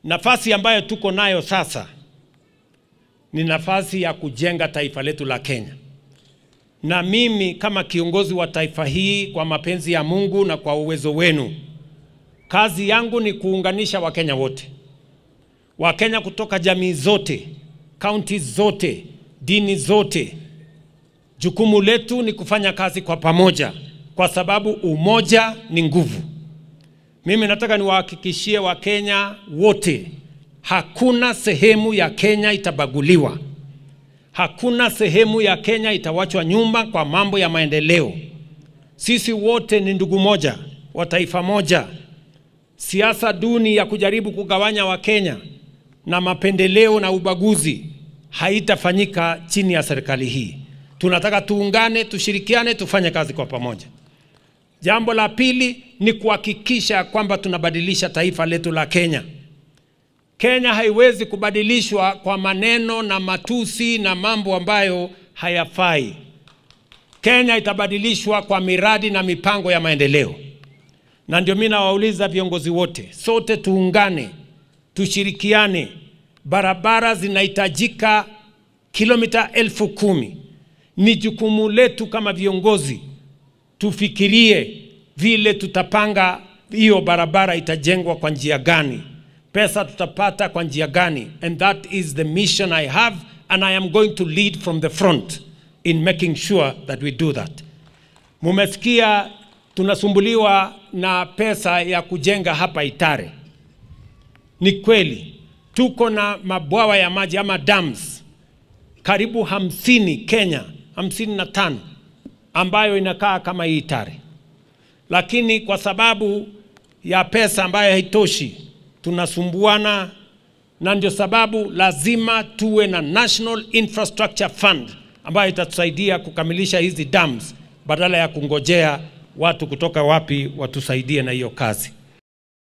Nafasi ambayo tuko nayo sasa ni nafasi ya kujenga taifa letu la Kenya. Na mimi kama kiongozi wa taifa hii, kwa mapenzi ya Mungu na kwa uwezo wenu, kazi yangu ni kuunganisha Wakenya wote. Wakenya kutoka jamii zote, kaunti zote, dini zote. Jukumu letu ni kufanya kazi kwa pamoja, kwa sababu umoja ni nguvu. Mimi nataka niwahakikishie Wakenya wote, hakuna sehemu ya Kenya itabaguliwa. Hakuna sehemu ya Kenya itawachwa nyuma kwa mambo ya maendeleo. Sisi wote ni ndugu moja, wa taifa moja. Siasa duni ya kujaribu kugawanya Wakenya na mapendeleo na ubaguzi haitafanyika chini ya serikali hii. Tunataka tuungane, tushirikiane, tufanye kazi kwa pamoja. Jambo la pili ni kuhakikisha kwamba tunabadilisha taifa letu la Kenya. Kenya haiwezi kubadilishwa kwa maneno na matusi na mambo ambayo hayafai. Kenya itabadilishwa kwa miradi na mipango ya maendeleo. Na ndio mimi nawauliza viongozi wote, sote tuungane, tushirikiane. Barabara zinahitajika kilomita 10,000. Ni jukumu letu kama viongozi tufikirie vile tutapanga hiyo barabara itajengwa kwa njia gani, pesa tutapata kwa njia gani. And that is the mission I have, and I am going to lead from the front in making sure that we do that. Mumesikia tunasumbuliwa na pesa ya kujenga hapa Itare. Ni kweli tuko na mabwawa ya maji ama dams karibu 50 Kenya, 55 ambayo inakaa kama hii Itare. Lakini kwa sababu ya pesa ambayo haitoshi, tunasumbuana, na ndio sababu lazima tuwe na National Infrastructure Fund ambayo itatusaidia kukamilisha hizi dams badala ya kungojea watu kutoka wapi watusaidie na hiyo kazi.